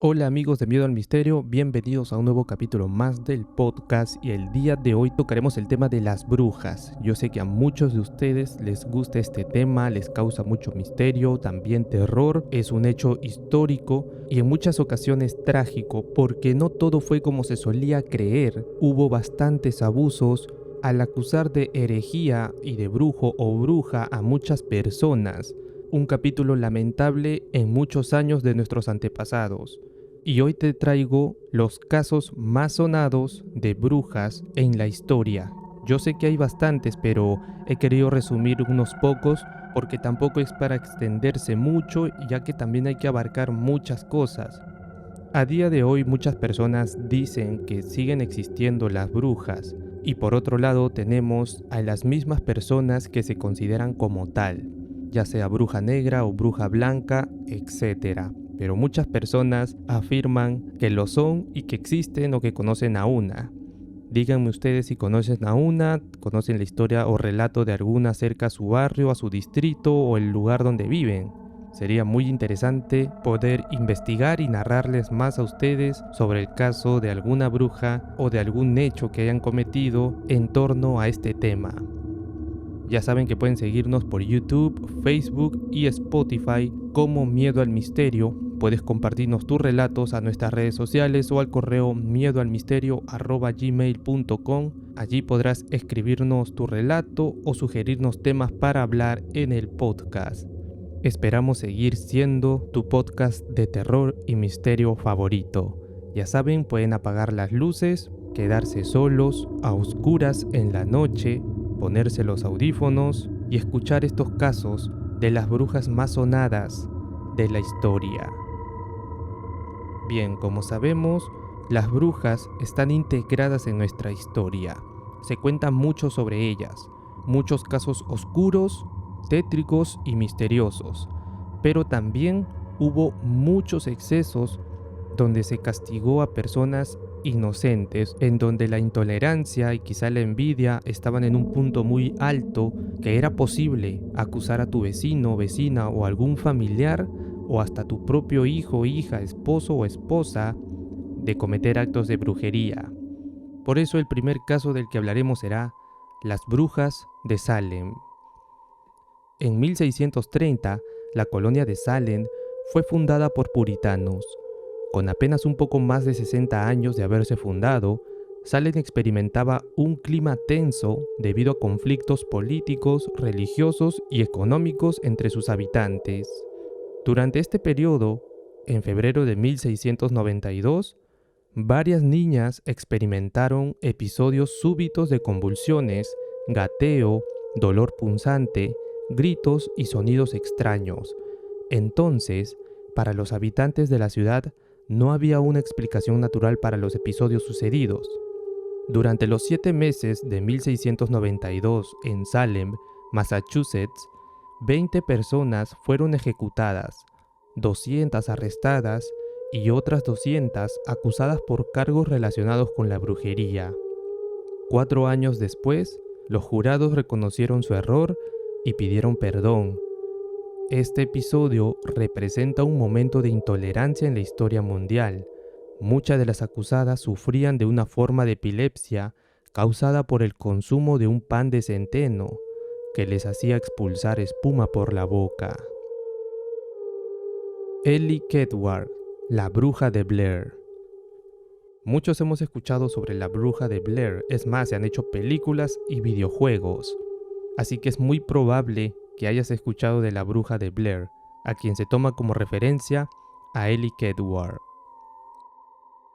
Hola amigos de Miedo al Misterio, bienvenidos a un nuevo capítulo más del podcast y el día de hoy tocaremos el tema de las brujas. Yo sé que a muchos de ustedes les gusta este tema, les causa mucho misterio, también terror, es un hecho histórico y en muchas ocasiones trágico porque no todo fue como se solía creer, hubo bastantes abusos al acusar de herejía y de brujo o bruja a muchas personas. Un capítulo lamentable en muchos años de nuestros antepasados. Y hoy te traigo los casos más sonados de brujas en la historia. Yo sé que hay bastantes, pero he querido resumir unos pocos porque tampoco es para extenderse mucho, ya que también hay que abarcar muchas cosas. A día de hoy muchas personas dicen que siguen existiendo las brujas, y por otro lado tenemos a las mismas personas que se consideran como tal, ya sea bruja negra o bruja blanca, etc. Pero muchas personas afirman que lo son y que existen o que conocen a una. Díganme ustedes si conocen a una, conocen la historia o relato de alguna cerca a su barrio, a su distrito o el lugar donde viven. Sería muy interesante poder investigar y narrarles más a ustedes sobre el caso de alguna bruja o de algún hecho que hayan cometido en torno a este tema. Ya saben que pueden seguirnos por YouTube, Facebook y Spotify como Miedo al Misterio. Puedes compartirnos tus relatos a nuestras redes sociales o al correo miedoalmisterio@gmail.com. Allí podrás escribirnos tu relato o sugerirnos temas para hablar en el podcast. Esperamos seguir siendo tu podcast de terror y misterio favorito. Ya saben, pueden apagar las luces, quedarse solos, a oscuras en la noche, ponerse los audífonos y escuchar estos casos de las brujas más sonadas de la historia. Bien, como sabemos, las brujas están integradas en nuestra historia. Se cuenta mucho sobre ellas, muchos casos oscuros, tétricos y misteriosos, pero también hubo muchos excesos donde se castigó a personas inocentes, en donde la intolerancia y quizá la envidia estaban en un punto muy alto, que era posible acusar a tu vecino, vecina o algún familiar o hasta tu propio hijo, hija, esposo o esposa de cometer actos de brujería. Por eso el primer caso del que hablaremos será las brujas de Salem. En 1630, la colonia de Salem fue fundada por puritanos. Con apenas un poco más de 60 años de haberse fundado, Salem experimentaba un clima tenso debido a conflictos políticos, religiosos y económicos entre sus habitantes. Durante este periodo, en febrero de 1692, varias niñas experimentaron episodios súbitos de convulsiones, gateo, dolor punzante, gritos y sonidos extraños. Entonces, para los habitantes de la ciudad, no había una explicación natural para los episodios sucedidos. Durante los 7 meses de 1692 en Salem, Massachusetts, 20 personas fueron ejecutadas, 200 arrestadas y otras 200 acusadas por cargos relacionados con la brujería. 4 años después, los jurados reconocieron su error y pidieron perdón. Este episodio representa un momento de intolerancia en la historia mundial. Muchas de las acusadas sufrían de una forma de epilepsia causada por el consumo de un pan de centeno que les hacía expulsar espuma por la boca. Elly Kedward, la bruja de Blair. Muchos hemos escuchado sobre la bruja de Blair, es más, se han hecho películas y videojuegos, así que es muy probable que hayas escuchado de la bruja de Blair, a quien se toma como referencia a Elly Kedward.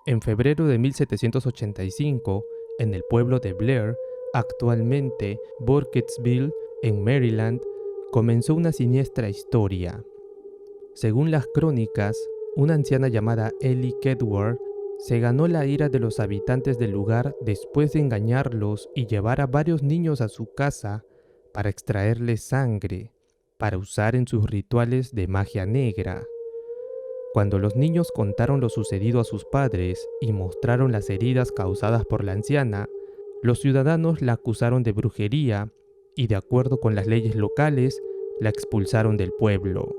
En febrero de 1785, en el pueblo de Blair, actualmente Burkittsville, en Maryland, comenzó una siniestra historia. Según las crónicas, una anciana llamada Elly Kedward se ganó la ira de los habitantes del lugar después de engañarlos y llevar a varios niños a su casa para extraerles sangre, para usar en sus rituales de magia negra. Cuando los niños contaron lo sucedido a sus padres y mostraron las heridas causadas por la anciana, los ciudadanos la acusaron de brujería y, de acuerdo con las leyes locales, la expulsaron del pueblo.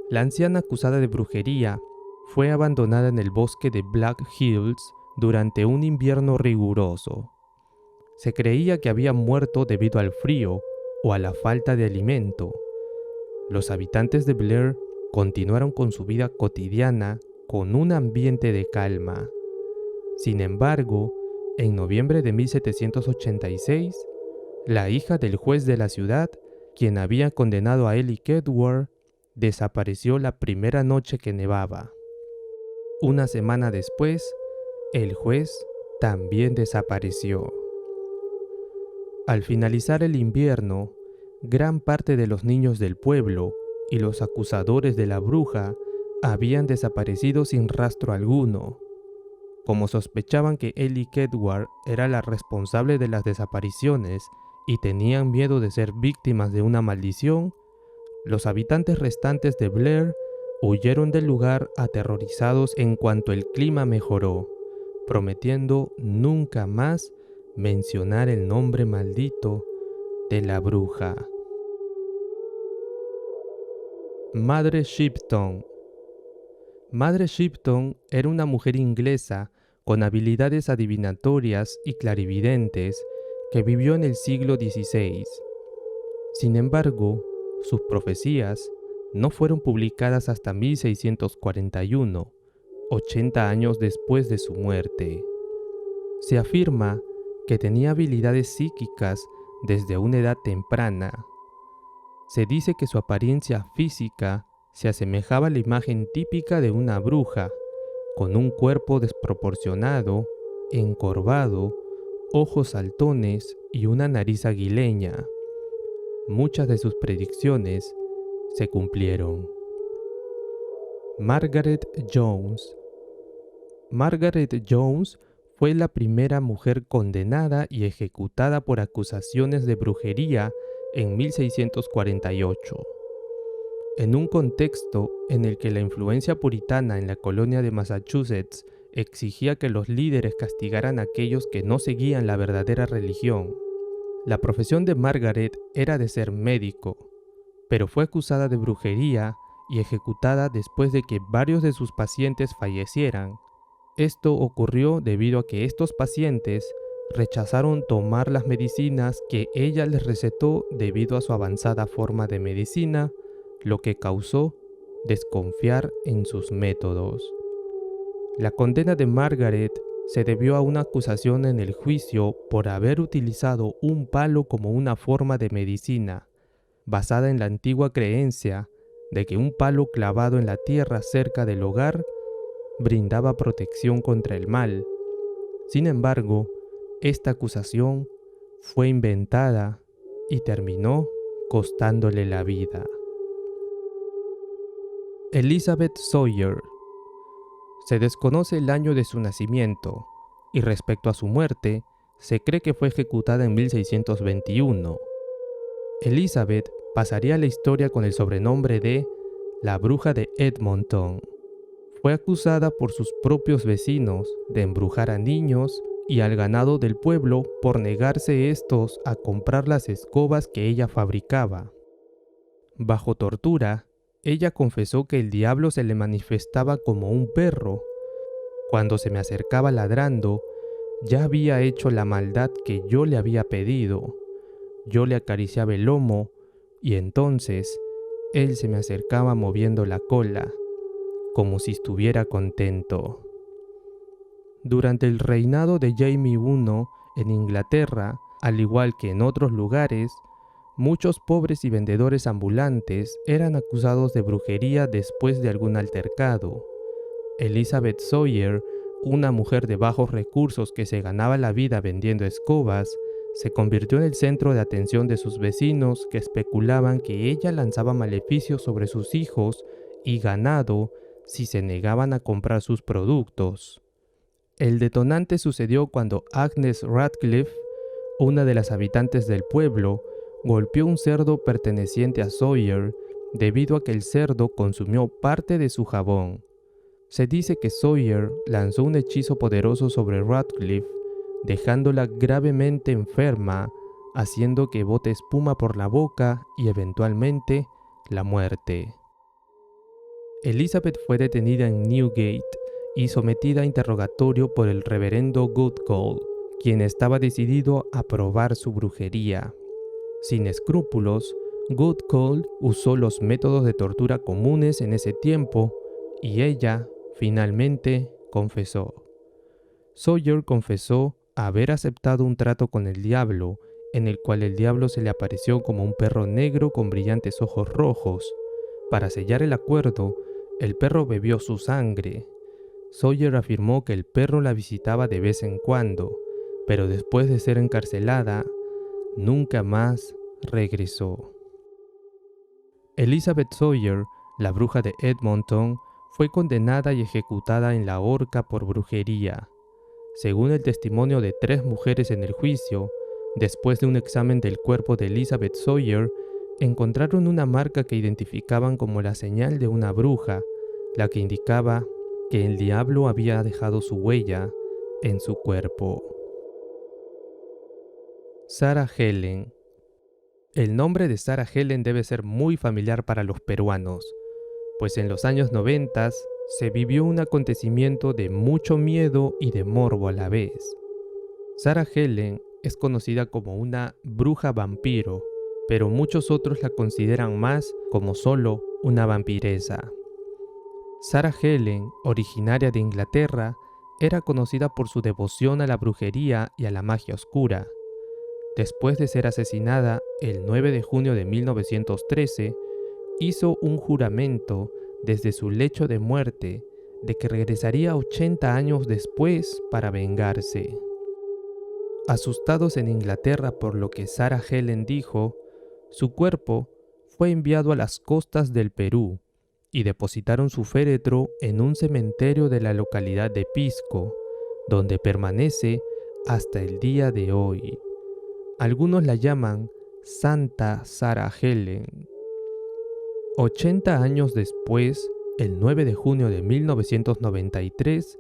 La anciana acusada de brujería fue abandonada en el bosque de Black Hills durante un invierno riguroso. Se creía que había muerto debido al frío o a la falta de alimento. Los habitantes de Blair continuaron con su vida cotidiana con un ambiente de calma. Sin embargo, en noviembre de 1786, la hija del juez de la ciudad, quien había condenado a Elly Kedward, desapareció la primera noche que nevaba. Una semana después, el juez también desapareció. Al finalizar el invierno, gran parte de los niños del pueblo y los acusadores de la bruja habían desaparecido sin rastro alguno. Como sospechaban que Elly Kedward era la responsable de las desapariciones y tenían miedo de ser víctimas de una maldición, los habitantes restantes de Blair huyeron del lugar aterrorizados en cuanto el clima mejoró, prometiendo nunca más mencionar el nombre maldito de la bruja. Madre Shipton. Madre Shipton era una mujer inglesa con habilidades adivinatorias y clarividentes que vivió en el siglo XVI. Sin embargo, sus profecías no fueron publicadas hasta 1641, 80 años después de su muerte. Se afirma que tenía habilidades psíquicas desde una edad temprana. Se dice que su apariencia física se asemejaba a la imagen típica de una bruja, con un cuerpo desproporcionado, encorvado, ojos saltones y una nariz aguileña. Muchas de sus predicciones se cumplieron. Margaret Jones. Margaret Jones fue la primera mujer condenada y ejecutada por acusaciones de brujería en 1648. En un contexto en el que la influencia puritana en la colonia de Massachusetts exigía que los líderes castigaran a aquellos que no seguían la verdadera religión. La profesión de Margaret era de ser médico, pero fue acusada de brujería y ejecutada después de que varios de sus pacientes fallecieran. Esto ocurrió debido a que estos pacientes rechazaron tomar las medicinas que ella les recetó debido a su avanzada forma de medicina, lo que causó desconfiar en sus métodos. La condena de Margaret se debió a una acusación en el juicio por haber utilizado un palo como una forma de medicina, basada en la antigua creencia de que un palo clavado en la tierra cerca del hogar brindaba protección contra el mal. Sin embargo, esta acusación fue inventada y terminó costándole la vida. Elizabeth Sawyer. Se desconoce el año de su nacimiento, y respecto a su muerte, se cree que fue ejecutada en 1621. Elizabeth pasaría a la historia con el sobrenombre de la Bruja de Edmonton. Fue acusada por sus propios vecinos de embrujar a niños y al ganado del pueblo por negarse estos a comprar las escobas que ella fabricaba. Bajo tortura, ella confesó que el diablo se le manifestaba como un perro. Cuando se me acercaba ladrando, ya había hecho la maldad que yo le había pedido. Yo le acariciaba el lomo y entonces él se me acercaba moviendo la cola, como si estuviera contento. Durante el reinado de Jaime I en Inglaterra, al igual que en otros lugares, muchos pobres y vendedores ambulantes eran acusados de brujería después de algún altercado. Elizabeth Sawyer, una mujer de bajos recursos que se ganaba la vida vendiendo escobas, se convirtió en el centro de atención de sus vecinos que especulaban que ella lanzaba maleficios sobre sus hijos y ganado si se negaban a comprar sus productos. El detonante sucedió cuando Agnes Radcliffe, una de las habitantes del pueblo, golpeó un cerdo perteneciente a Sawyer debido a que el cerdo consumió parte de su jabón. Se dice que Sawyer lanzó un hechizo poderoso sobre Radcliffe, dejándola gravemente enferma, haciendo que bote espuma por la boca y eventualmente la muerte. Elizabeth fue detenida en Newgate y sometida a interrogatorio por el reverendo Goodall, quien estaba decidido a probar su brujería. Sin escrúpulos, Goodall usó los métodos de tortura comunes en ese tiempo y ella, finalmente, confesó. Sawyer confesó haber aceptado un trato con el diablo, en el cual el diablo se le apareció como un perro negro con brillantes ojos rojos. Para sellar el acuerdo, el perro bebió su sangre. Sawyer afirmó que el perro la visitaba de vez en cuando, pero después de ser encarcelada, nunca más regresó. Elizabeth Sawyer, la bruja de Edmonton, fue condenada y ejecutada en la horca por brujería. Según el testimonio de 3 mujeres en el juicio, después de un examen del cuerpo de Elizabeth Sawyer, encontraron una marca que identificaban como la señal de una bruja, la que indicaba que el diablo había dejado su huella en su cuerpo. Sarah Helen. El nombre de Sarah Helen debe ser muy familiar para los peruanos, pues en los años 90 se vivió un acontecimiento de mucho miedo y de morbo a la vez. Sarah Helen es conocida como una bruja vampiro, pero muchos otros la consideran más como solo una vampiresa. Sarah Helen, originaria de Inglaterra, era conocida por su devoción a la brujería y a la magia oscura. Después de ser asesinada el 9 de junio de 1913, hizo un juramento desde su lecho de muerte de que regresaría 80 años después para vengarse. Asustados en Inglaterra por lo que Sarah Helen dijo, su cuerpo fue enviado a las costas del Perú y depositaron su féretro en un cementerio de la localidad de Pisco, donde permanece hasta el día de hoy. Algunos la llaman Santa Sarah Helen. 80 años después, el 9 de junio de 1993,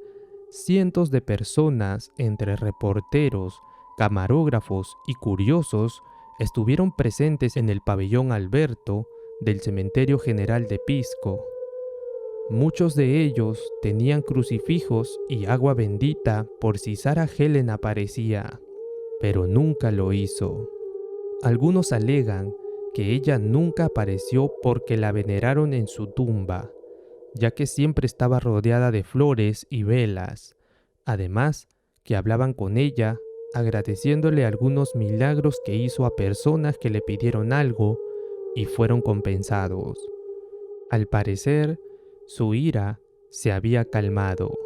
cientos de personas, entre reporteros, camarógrafos y curiosos, estuvieron presentes en el pabellón Alberto del Cementerio General de Pisco. Muchos de ellos tenían crucifijos y agua bendita por si Sarah Helen aparecía, pero nunca lo hizo. Algunos alegan que ella nunca apareció porque la veneraron en su tumba, ya que siempre estaba rodeada de flores y velas, además que hablaban con ella agradeciéndole algunos milagros que hizo a personas que le pidieron algo y fueron compensados. Al parecer, su ira se había calmado.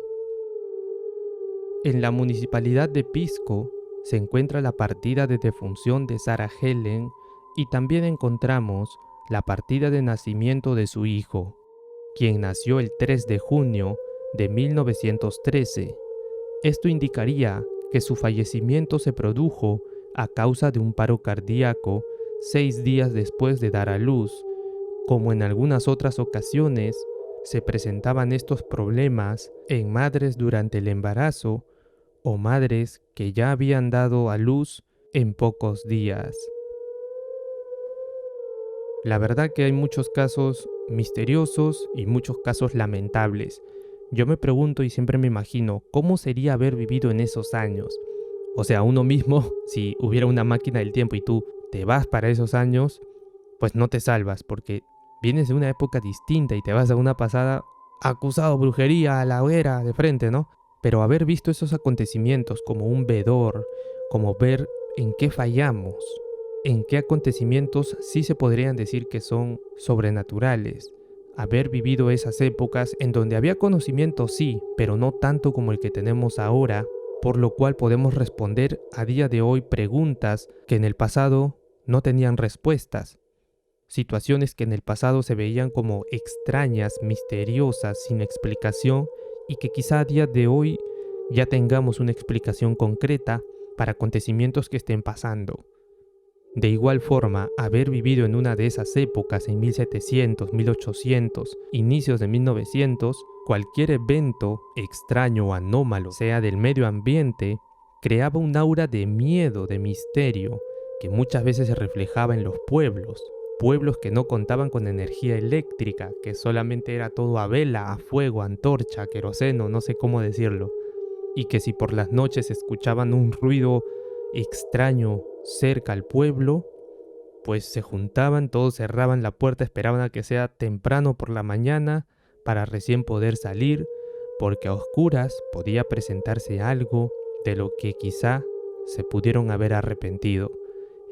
En la municipalidad de Pisco se encuentra la partida de defunción de Sarah Helen y también encontramos la partida de nacimiento de su hijo, quien nació el 3 de junio de 1913. Esto indicaría que su fallecimiento se produjo a causa de un paro cardíaco 6 días después de dar a luz. Como en algunas otras ocasiones, se presentaban estos problemas en madres durante el embarazo o madres que ya habían dado a luz en pocos días. La verdad que hay muchos casos misteriosos y muchos casos lamentables. Yo me pregunto y siempre me imagino, ¿cómo sería haber vivido en esos años? O sea, uno mismo, si hubiera una máquina del tiempo y tú te vas para esos años, pues no te salvas, porque vienes de una época distinta y te vas a una pasada acusado de brujería a la hoguera de frente, ¿no? Pero haber visto esos acontecimientos como un vedor, como ver en qué fallamos, en qué acontecimientos sí se podrían decir que son sobrenaturales, haber vivido esas épocas en donde había conocimiento sí, pero no tanto como el que tenemos ahora, por lo cual podemos responder a día de hoy preguntas que en el pasado no tenían respuestas, situaciones que en el pasado se veían como extrañas, misteriosas, sin explicación y que quizá a día de hoy ya tengamos una explicación concreta para acontecimientos que estén pasando. De igual forma, haber vivido en una de esas épocas en 1700, 1800, inicios de 1900, cualquier evento extraño o anómalo, sea del medio ambiente, creaba un aura de miedo, de misterio, que muchas veces se reflejaba en los pueblos. pueblos que no contaban con energía eléctrica, que solamente era todo a vela, a fuego, antorcha, queroseno, no sé cómo decirlo, y que si por las noches escuchaban un ruido extraño cerca al pueblo, pues se juntaban, todos cerraban la puerta, esperaban a que sea temprano por la mañana para recién poder salir, porque a oscuras podía presentarse algo de lo que quizá se pudieron haber arrepentido.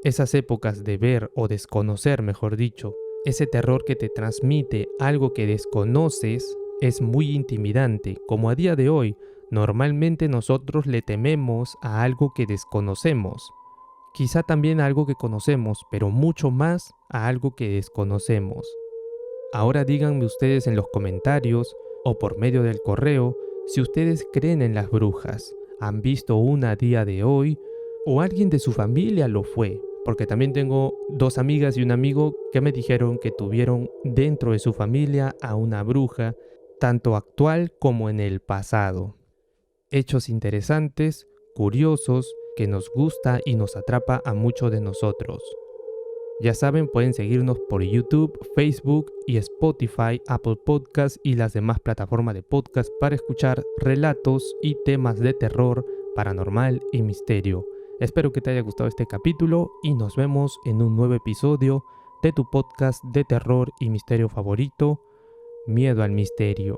Esas épocas de ver o desconocer, mejor dicho, ese terror que te transmite algo que desconoces es muy intimidante, como a día de hoy. Normalmente nosotros le tememos a algo que desconocemos. Quizá también a algo que conocemos, pero mucho más a algo que desconocemos. Ahora díganme ustedes en los comentarios o por medio del correo si ustedes creen en las brujas, han visto una a día de hoy o alguien de su familia lo fue, porque también tengo 2 amigas y un amigo que me dijeron que tuvieron dentro de su familia a una bruja, tanto actual como en el pasado. Hechos interesantes, curiosos, que nos gusta y nos atrapa a muchos de nosotros. Ya saben, pueden seguirnos por YouTube, Facebook y Spotify, Apple Podcasts y las demás plataformas de podcast para escuchar relatos y temas de terror, paranormal y misterio. Espero que te haya gustado este capítulo y nos vemos en un nuevo episodio de tu podcast de terror y misterio favorito, Miedo al Misterio.